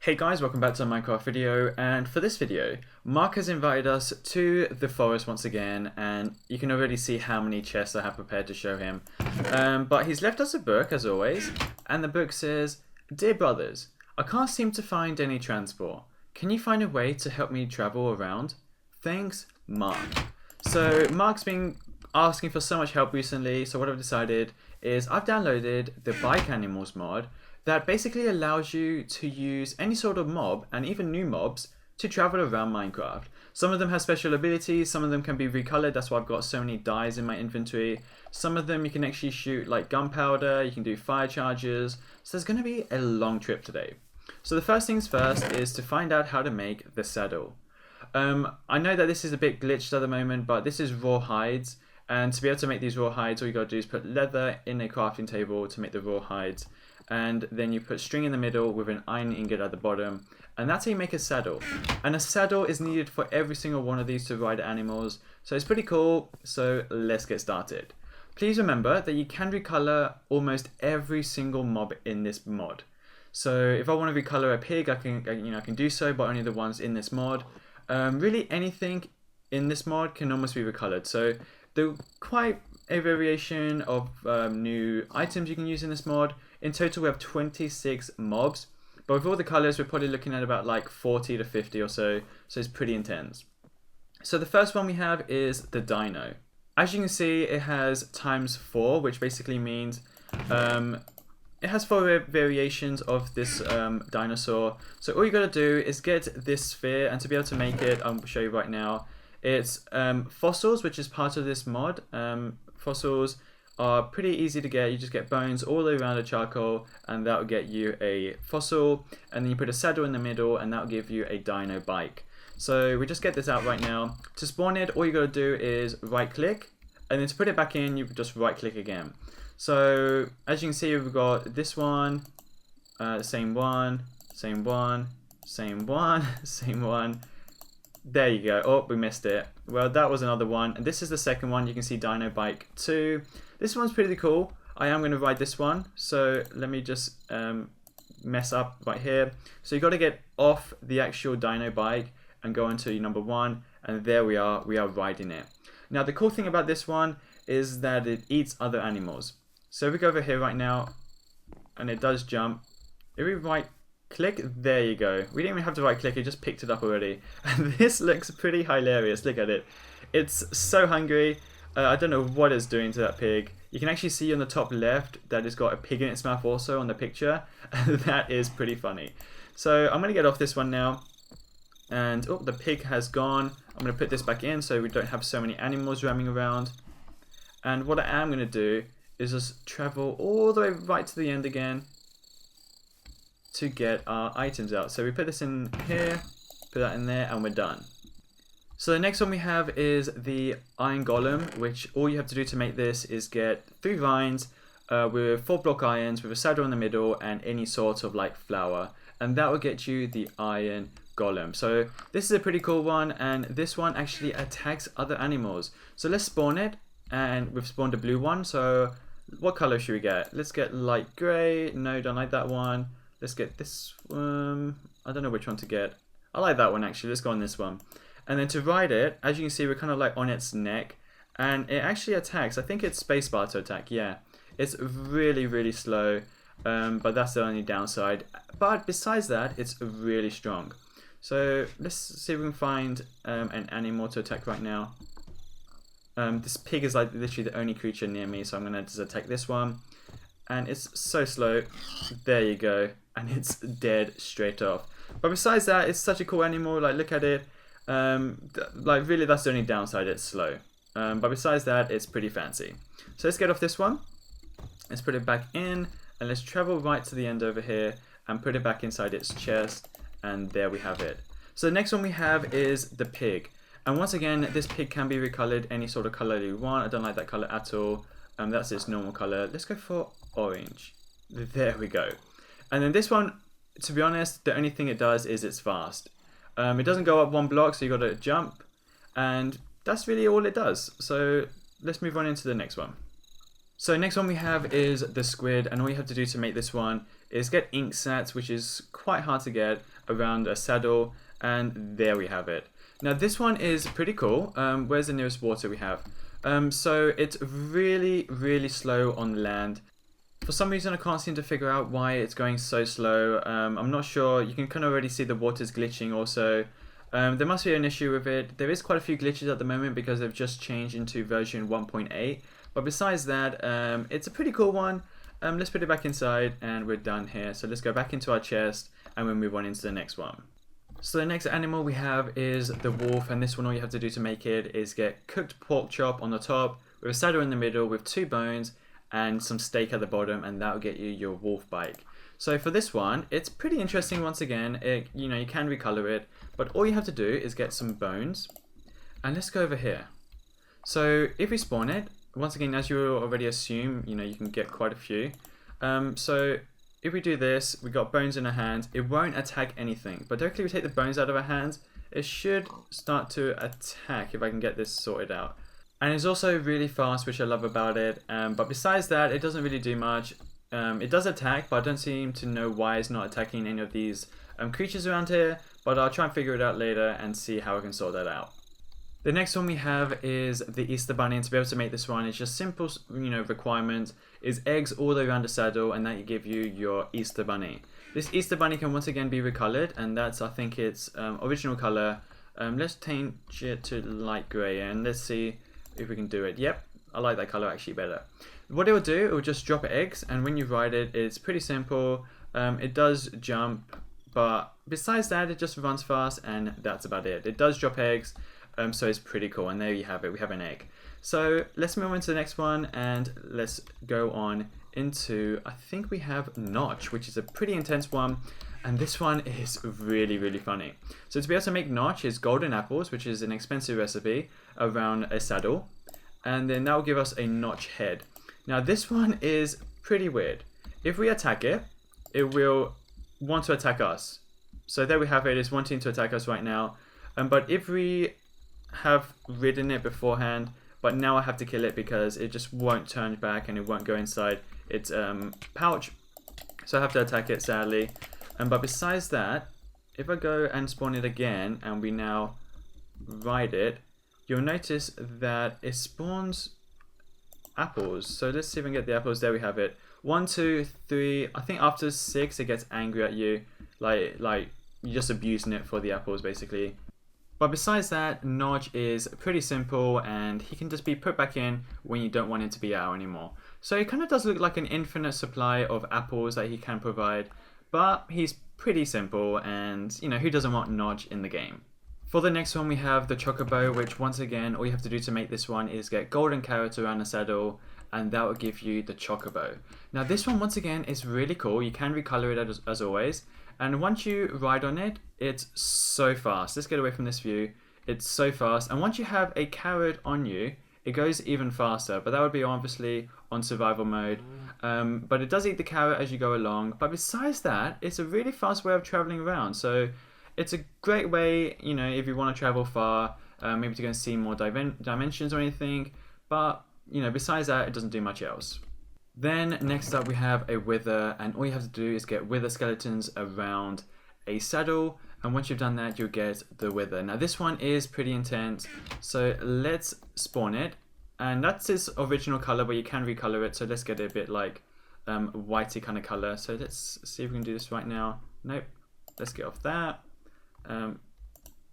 Hey guys, welcome back to a Minecraft video, and for this video, Mark has invited us to the forest once again, and you can already see how many chests I have prepared to show him. But he's left us a book, as always, and the book says, "Dear brothers, I can't seem to find any transport. Can you find a way to help me travel around? Thanks, Mark." So Mark's been asking for so much help recently, so what I've decided is I've downloaded the Bike Animals mod, that basically allows you to use any sort of mob, and even new mobs, to travel around Minecraft. Some of them have special abilities, some of them can be recolored, that's why I've got so many dyes in my inventory. Some of them you can actually shoot like gunpowder, you can do fire charges, so there's going to be a long trip today. So the first things first is to find out how to make the saddle. I know that this is a bit glitched at the moment, but this is raw hides, and to be able to make these raw hides, all you got to do is put leather in a crafting table to make the raw hides. And then you put string in the middle with an iron ingot at the bottom, and that's how you make a saddle. And a saddle is needed for every single one of these to ride animals, so it's pretty cool. So let's get started. Please remember that you can recolor almost every single mob in this mod. So if I want to recolor a pig, I can do so, but only the ones in this mod. Really anything in this mod can almost be recolored. So there's quite a variation of new items you can use in this mod. In total we have 26 mobs, but with all the colors we're probably looking at about like 40 to 50 or so, so it's pretty intense. So the first one we have is the Dino. As you can see, it has ×4, which basically means it has 4 variations of this dinosaur. So all you gotta do is get this sphere, and to be able to make it, I'll show you right now. It's fossils, which is part of this mod. Fossils are pretty easy to get. You just get bones all around a charcoal, and that will get you a fossil, and then you put a saddle in the middle, and that will give you a dino bike. So we just get this out right now. To spawn it, all you gotta do is right click, and then to put it back in, you just right click again. So as you can see, we've got this one, same one, same one, same one, same one. There you go. Oh, we missed it. Well, that was another one. And this is the second one. You can see Dino Bike 2. This one's pretty cool. I am going to ride this one. So let me just mess up right here. So you got to get off the actual Dino Bike and go into number 1. And there we are. We are riding it. Now, the cool thing about this one is that it eats other animals. So if we go over here right now, and it does jump. If we right click, there you go. We didn't even have to right click, it just picked it up already. And this looks pretty hilarious. Look at it. It's so hungry. I don't know what it's doing to that pig. You can actually see on the top left that it's got a pig in its mouth also on the picture. That is pretty funny. So I'm going to get off this one now. And oh, the pig has gone. I'm going to put this back in so we don't have so many animals roaming around. And what I am going to do is just travel all the way right to the end again to get our items out. So we put this in here, put that in there, and we're done. So the next one we have is the Iron Golem, which all you have to do to make this is get 3 vines with 4 block irons with a saddle in the middle and any sort of like flower, and that will get you the Iron Golem. So this is a pretty cool one, and this one actually attacks other animals. So let's spawn it, and we've spawned a blue one. So what color should we get? Let's get light gray. No, don't like that one. Let's get this one. I don't know which one to get. I like that one actually. Let's go on this one. And then to ride it, as you can see, we're kind of like on its neck. And it actually attacks. I think it's spacebar to attack. Yeah. It's really, really slow. But that's the only downside. But besides that, it's really strong. So let's see if we can find an animal to attack right now. This pig is like literally the only creature near me. So I'm going to just attack this one. And it's so slow. There you go. And it's dead straight off. But besides that, it's such a cool animal. Like, look at it. Like, really, that's the only downside. It's slow. But besides that, it's pretty fancy. So let's get off this one. Let's put it back in. And let's travel right to the end over here. And put it back inside its chest. And there we have it. So the next one we have is the pig. And once again, this pig can be recolored any sort of color you want. I don't like that color at all. That's its normal color. Let's go for orange. There we go. And then this one, to be honest, the only thing it does is it's fast. It doesn't go up 1 block, so you got to jump, and that's really all it does. So let's move on into the next one. So next one we have is the squid, and all you have to do to make this one is get ink sats, which is quite hard to get, around a saddle, and there we have it. Now this one is pretty cool. Where's the nearest water we have? So it's really slow on the land. For some reason I can't seem to figure out why it's going so slow. I'm not sure. You can kind of already see the water's glitching also. There must be an issue with it. There is quite a few glitches at the moment because they've just changed into version 1.8. But besides that, it's a pretty cool one. Let's put it back inside and we're done here. So let's go back into our chest and we'll move on into the next one. So the next animal we have is the wolf, and this one all you have to do to make it is get cooked pork chop on the top with a saddle in the middle with 2 bones and some steak at the bottom, and that will get you your wolf bike. So for this one, it's pretty interesting once again. You can recolor it, but all you have to do is get some bones, and let's go over here. So if we spawn it, once again, as you already assume, you can get quite a few. So if we do this, we got bones in our hands, it won't attack anything. But directly we take the bones out of our hands, it should start to attack if I can get this sorted out. And it's also really fast, which I love about it. But besides that, it doesn't really do much. It does attack, but I don't seem to know why it's not attacking any of these creatures around here. But I'll try and figure it out later and see how I can sort that out. The next one we have is the Easter Bunny, and to be able to make this one, it's just simple, requirement is eggs all the way around the saddle, and that will give you your Easter Bunny. This Easter Bunny can once again be recolored, and that's, I think, its original color. Let's change it to light gray, and let's see if we can do it. Yep, I like that color actually better. What it will do, it will just drop eggs, and when you ride it, it's pretty simple. It does jump, but besides that, it just runs fast, and that's about it. It does drop eggs. So it's pretty cool, and there you have it, we have an egg. So let's move on to the next one, and let's go on into, I think we have Notch, which is a pretty intense one, and this one is really funny. So to be able to make Notch is golden apples, which is an expensive recipe, around a saddle, and then that will give us a Notch head. Now this one is pretty weird. If we attack it, it will want to attack us. So there we have it, it's wanting to attack us right now. But if we have ridden it beforehand, but now I have to kill it because it just won't turn back and it won't go inside its pouch, so I have to attack it, sadly. But besides that, if I go and spawn it again and we now ride it, you'll notice that it spawns apples. So let's see if we can get the apples. There we have it. 1, 2, 3. I think after 6 it gets angry at you, like you're just abusing it for the apples basically. But besides that, Notch is pretty simple, and he can just be put back in when you don't want him to be out anymore. So it kind of does look like an infinite supply of apples that he can provide, but he's pretty simple, and who doesn't want Notch in the game? For the next one we have the Chocobo, which once again, all you have to do to make this one is get golden carrots around the saddle, and that will give you the Chocobo. Now this one once again is really cool. You can recolor it as always. And once you ride on it, it's so fast. Let's get away from this view. It's so fast. And once you have a carrot on you, it goes even faster. But that would be obviously on survival mode. But it does eat the carrot as you go along. But besides that, it's a really fast way of traveling around. So it's a great way, if you want to travel far, maybe to go and see more dimensions or anything. But, besides that, it doesn't do much else. Then next up we have a wither, and all you have to do is get wither skeletons around a saddle, and once you've done that you'll get the wither. Now this one is pretty intense, so let's spawn it, and that's its original color, but you can recolor it. So let's get it a bit like whitey kind of color. So let's see if we can do this right now. Nope, let's get off that.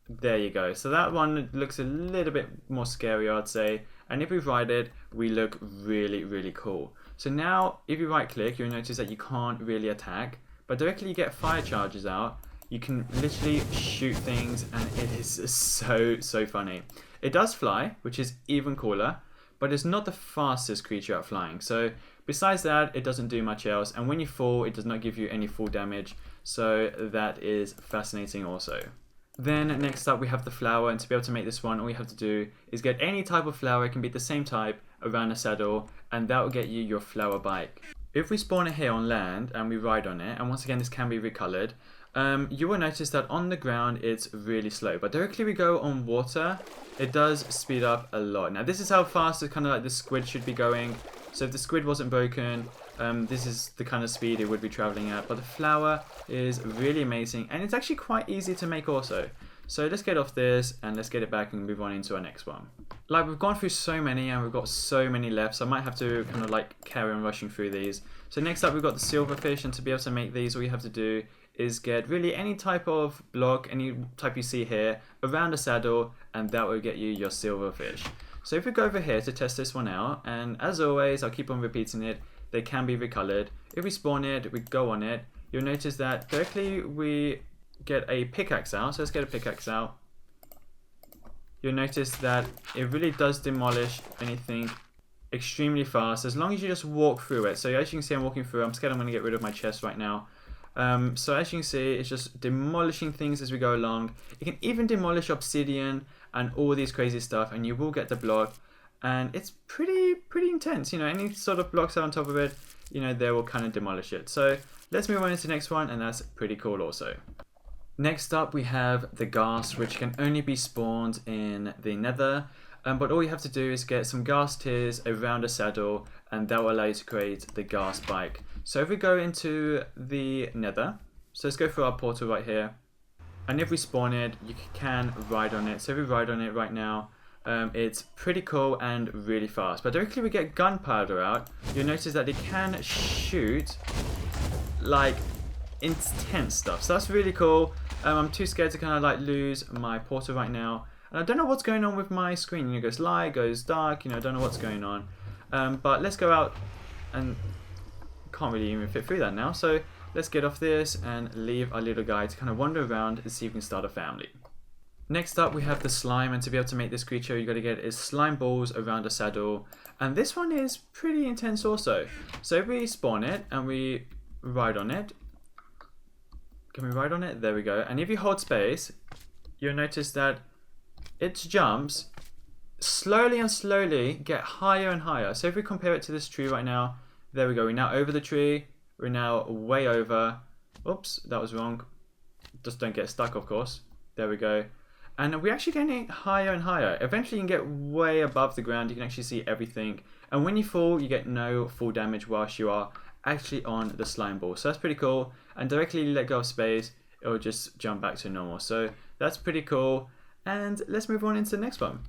There you go. So that one looks a little bit more scary, I'd say, and if we ride it we look really cool. So now if you right click, you'll notice that you can't really attack, but directly you get fire charges out, you can literally shoot things, and it is so funny. It does fly, which is even cooler, but it's not the fastest creature at flying. So besides that, it doesn't do much else, and when you fall, it does not give you any fall damage, so that is fascinating also. Then next up we have the flower, and to be able to make this one, all you have to do is get any type of flower, it can be the same type, around a saddle, and that will get you your flower bike. If we spawn it here on land and we ride on it, and once again this can be recolored, you will notice that on the ground it's really slow, but directly we go on water, it does speed up a lot. Now this is how fast it's kind of like the squid should be going, So if the squid wasn't broken, this is the kind of speed it would be traveling at. But the flower is really amazing, and it's actually quite easy to make also. So let's get off this and let's get it back and move on into our next one. Like, we've gone through so many and we've got so many left, so I might have to kind of like carry on rushing through these. So next up we've got the silverfish, and to be able to make these, all you have to do is get really any type of block, any type you see here, around a saddle, and that will get you your silverfish. So if we go over here to test this one out, and as always, I'll keep on repeating it, they can be recolored. If we spawn it, we go on it, you'll notice that directly we get a pickaxe out. So let's get a pickaxe out. You'll notice that it really does demolish anything extremely fast, as long as you just walk through it. So as you can see, I'm walking through. I'm scared I'm going to get rid of my chest right now. So as you can see, it's just demolishing things as we go along. You can even demolish obsidian and all these crazy stuff, and you will get the block. And it's pretty intense. You know, any sort of blocks on top of it, you know, they will kind of demolish it. So let's move on into the next one, and that's pretty cool also. Next up we have the ghast, which can only be spawned in the nether. But all you have to do is get some ghast tears around a saddle, and that will allow you to create the ghast bike. So if we go into the nether, so let's go through our portal right here, and if we spawn it, you can ride on it. So if we ride on it right now, it's pretty cool and really fast. But directly we get gunpowder out, you'll notice that it can shoot like intense stuff. So that's really cool. I'm too scared to kind of like lose my portal right now. And I don't know what's going on with my screen. You know, it goes light, goes dark, you know, I don't know what's going on. But let's go out, and can't really even fit through that now. So let's get off this and leave our little guy to kind of wander around and see if we can start a family. Next up we have the slime, and to be able to make this creature, you got to get is slime balls around a saddle. And this one is pretty intense also. So if we spawn it and we ride on it, can we ride on it? There we go. And if you hold space, you'll notice that its jumps slowly and slowly get higher and higher. So if we compare it to this tree right now, there we go. We're now over the tree. We're now way over. Oops, that was wrong. Just don't get stuck, of course. There we go. And we're actually getting higher and higher. Eventually you can get way above the ground. You can actually see everything. And when you fall, you get no full damage whilst you are actually on the slime ball. So that's pretty cool. And directly you let go of space, it will just jump back to normal. So that's pretty cool. And let's move on into the next one.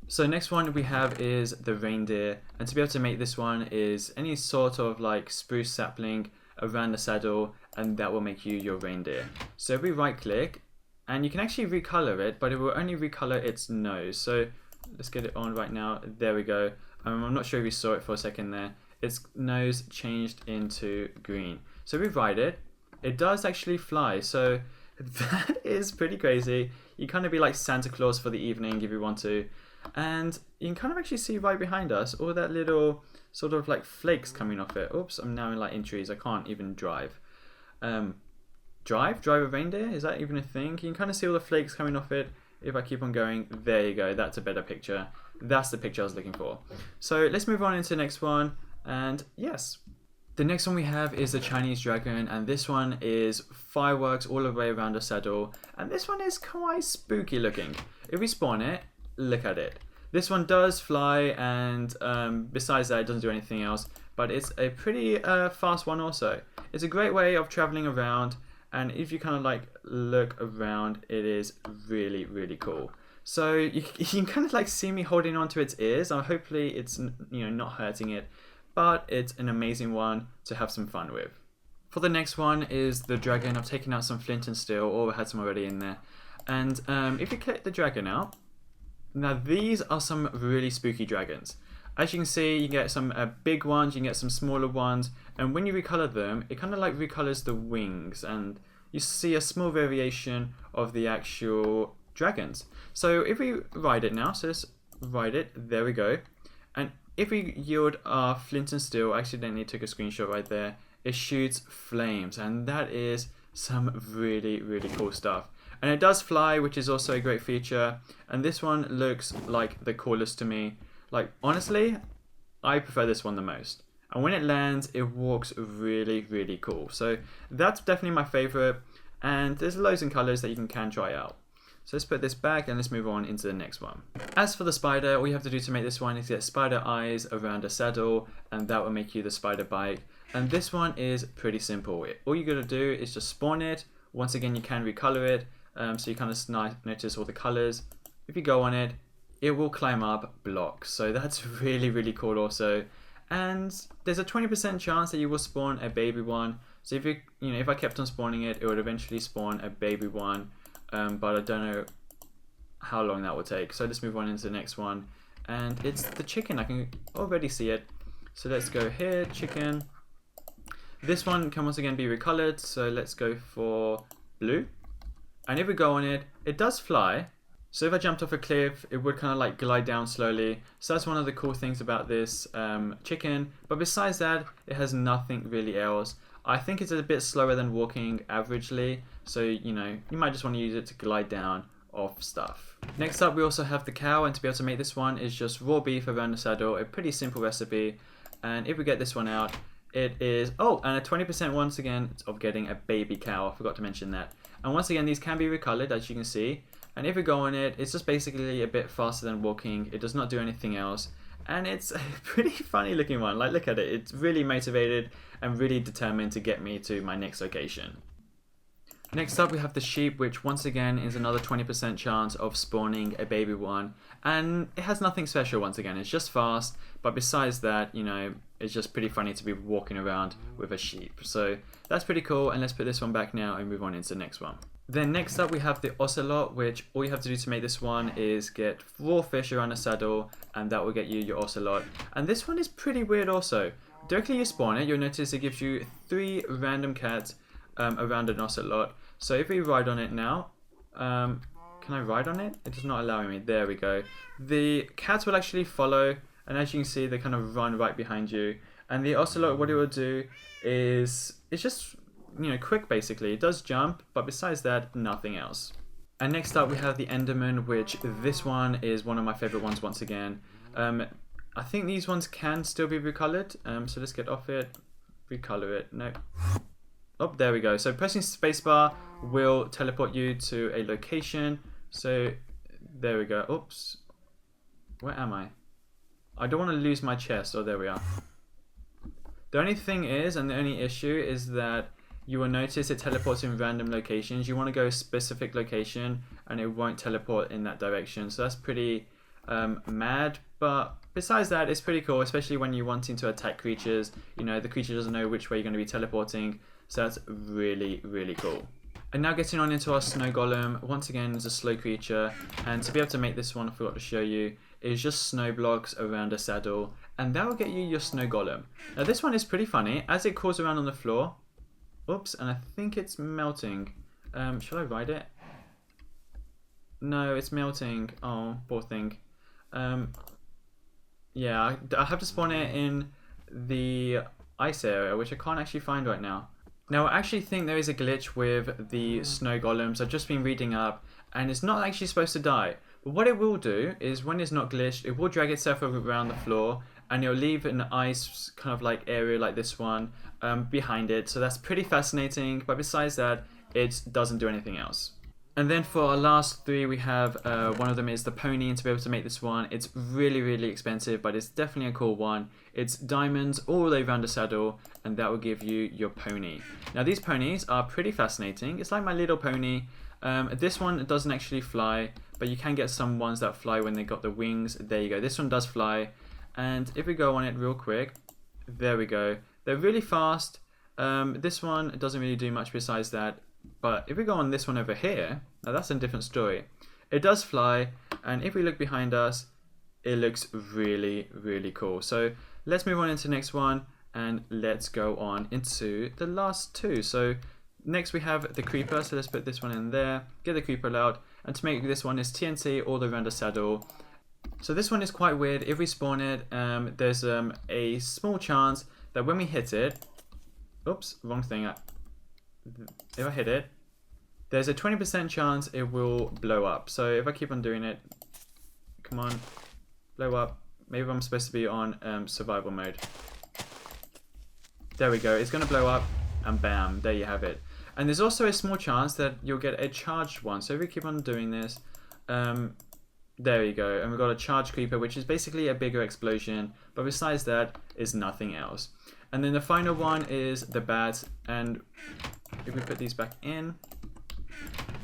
So next one we have is the reindeer, and to be able to make this one is any sort of like spruce sapling around the saddle, and that will make you your reindeer. So if we right click, and you can actually recolor it, but it will only recolor its nose. So let's get it on right now. There we go. I'm not sure if you saw it for a second there. Its nose changed into green. So if we ride it, it does actually fly. So that is pretty crazy. You kind of be like Santa Claus for the evening if you want to. And you can kind of actually see right behind us all that little sort of like flakes coming off it. Oops, I'm now in trees. I can't even drive. Drive a reindeer? Is that even a thing? You can kind of see all the flakes coming off it. If I keep on going, there you go. That's a better picture. That's the picture I was looking for. So let's move on into the next one. And yes, the next one we have is the Chinese dragon, and this one is fireworks all the way around the saddle, and this one is quite spooky looking. If we spawn it, look at it. This one does fly, and besides that it doesn't do anything else, but it's a pretty fast one also. It's a great way of traveling around, and if you kind of like look around, it is really cool. So you can kind of like see me holding on to its ears, and hopefully it's, you know, not hurting it. But it's an amazing one to have some fun with. For the next one is the dragon. I've taken out some flint and steel, or I had some already in there. And if you click the dragon out, now these are some really spooky dragons. As you can see, you get some big ones, you can get some smaller ones, and when you recolor them, it kind of like recolors the wings, and you see a small variation of the actual dragons. So if we ride it now, so let's ride it, there we go. And if we yield our flint and steel, I accidentally took a screenshot right there, it shoots flames, and that is some really cool stuff. And it does fly, which is also a great feature, and this one looks like the coolest to me. Like, honestly, I prefer this one the most. And when it lands, it walks really cool. So that's definitely my favorite, and there's loads of colors that you can try out. So let's put this back and let's move on into the next one. As for the spider, all you have to do to make this one is get spider eyes around a saddle, and that will make you the spider bike. And this one is pretty simple. All you got to do is just spawn it. Once again, you can recolor it, so you kind of notice all the colors. If you go on it, it will climb up blocks. So that's really, really cool also. And there's a 20% chance that you will spawn a baby one. So if if I kept on spawning it, it would eventually spawn a baby one. But I don't know how long that will take. So let's move on into the next one. And it's the chicken. I can already see it. So let's go here, chicken. This one can once again be recolored. So let's go for blue. And if we go on it, it does fly. So if I jumped off a cliff, it would kind of like glide down slowly. So that's one of the cool things about this chicken. But besides that, it has nothing really else. I think it's a bit slower than walking averagely. So, you might just want to use it to glide down off stuff. Next up, we also have the cow. And to be able to make this one is just raw beef around the saddle. A pretty simple recipe. And if we get this one out, it is, and a 20% once again of getting a baby cow. I forgot to mention that. And once again, these can be recolored, as you can see. And if we go on it, it's just basically a bit faster than walking. It does not do anything else. And it's a pretty funny looking one. Like, look at it. It's really motivated and really determined to get me to my next location. Next up, we have the sheep, which once again is another 20% chance of spawning a baby one. And it has nothing special once again. It's just fast. But besides that, it's just pretty funny to be walking around with a sheep. So that's pretty cool. And let's put this one back now and move on into the next one. Then next up we have the Ocelot, which all you have to do to make this one is get raw fish around a saddle, and that will get you your Ocelot. And this one is pretty weird also. Directly you spawn it, you'll notice it gives you 3 random cats around an Ocelot. So if we ride on it now, can I ride on it? It is not allowing me. There we go. The cats will actually follow, and as you can see, they kind of run right behind you. And the Ocelot, what it will do is, it's just quick basically. It does jump, but besides that, nothing else. And next up we have the Enderman, which this one is one of my favorite ones once again. I think these ones can still be recolored. So let's get off it, recolor it. No. Oh, there we go. So pressing spacebar will teleport you to a location. So there we go. Oops. Where am I? I don't want to lose my chest. Oh, there we are. The only thing is, and the only issue is that you will notice it teleports in random locations. You want to go a specific location and it won't teleport in that direction. So that's pretty mad. But besides that, it's pretty cool, especially when you're wanting to attack creatures. The creature doesn't know which way you're going to be teleporting. So that's really, really cool. And now getting on into our snow golem. Once again, it's a slow creature. And to be able to make this one, I forgot to show you, is just snow blocks around a saddle. And that will get you your snow golem. Now this one is pretty funny. As it crawls around on the floor, oops, and I think it's melting. Shall I ride it? No, it's melting. Oh, poor thing. Yeah, I have to spawn it in the ice area, which I can't actually find right now. Now, I actually think there is a glitch with the snow golems. I've just been reading up, and it's not actually supposed to die. But what it will do is, when it's not glitched, it will drag itself around the floor, and it'll leave an ice kind of like area like this one behind it. So that's pretty fascinating. But besides that, it doesn't do anything else. And then for our last 3, we have one of them is the pony. And to be able to make this one, it's really, really expensive, but it's definitely a cool one. It's diamonds all the way around the saddle, and that will give you your pony. Now these ponies are pretty fascinating. It's like My Little Pony. This one doesn't actually fly, but you can get some ones that fly when they got the wings. There you go. This one does fly. And if we go on it real quick, there we go. They're really fast. This one doesn't really do much besides that. But if we go on this one over here, now that's a different story. It does fly, and if we look behind us, it looks really, really cool. So let's move on into the next one, and let's go on into the last 2. So next we have the creeper, so let's put this one in there, get the creeper out, and to make this one is TNT all around the saddle. So this one is quite weird. If we spawn it, there's a small chance that when we hit it, oops, wrong thing. If I hit it, there's a 20% chance it will blow up. So if I keep on doing it, come on, blow up. Maybe I'm supposed to be on survival mode. There we go. It's going to blow up, and bam, there you have it. And there's also a small chance that you'll get a charged one. So if we keep on doing this, there you go. And we've got a charged creeper, which is basically a bigger explosion. But besides that, is nothing else. And then the final one is the bat. And if we put these back in,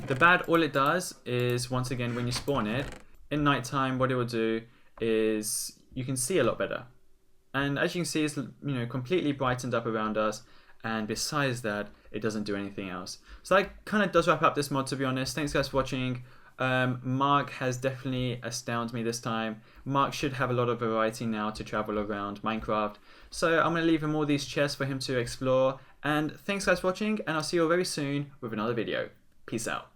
the bat, all it does is, once again, when you spawn it, in nighttime, what it will do is you can see a lot better. And as you can see, it's completely brightened up around us. And besides that, it doesn't do anything else. So that kind of does wrap up this mod, to be honest. Thanks guys for watching. Mark has definitely astounded me this time. Mark should have a lot of variety now to travel around Minecraft. So I'm going to leave him all these chests for him to explore. And thanks guys for watching, and I'll see you all very soon with another video. Peace out.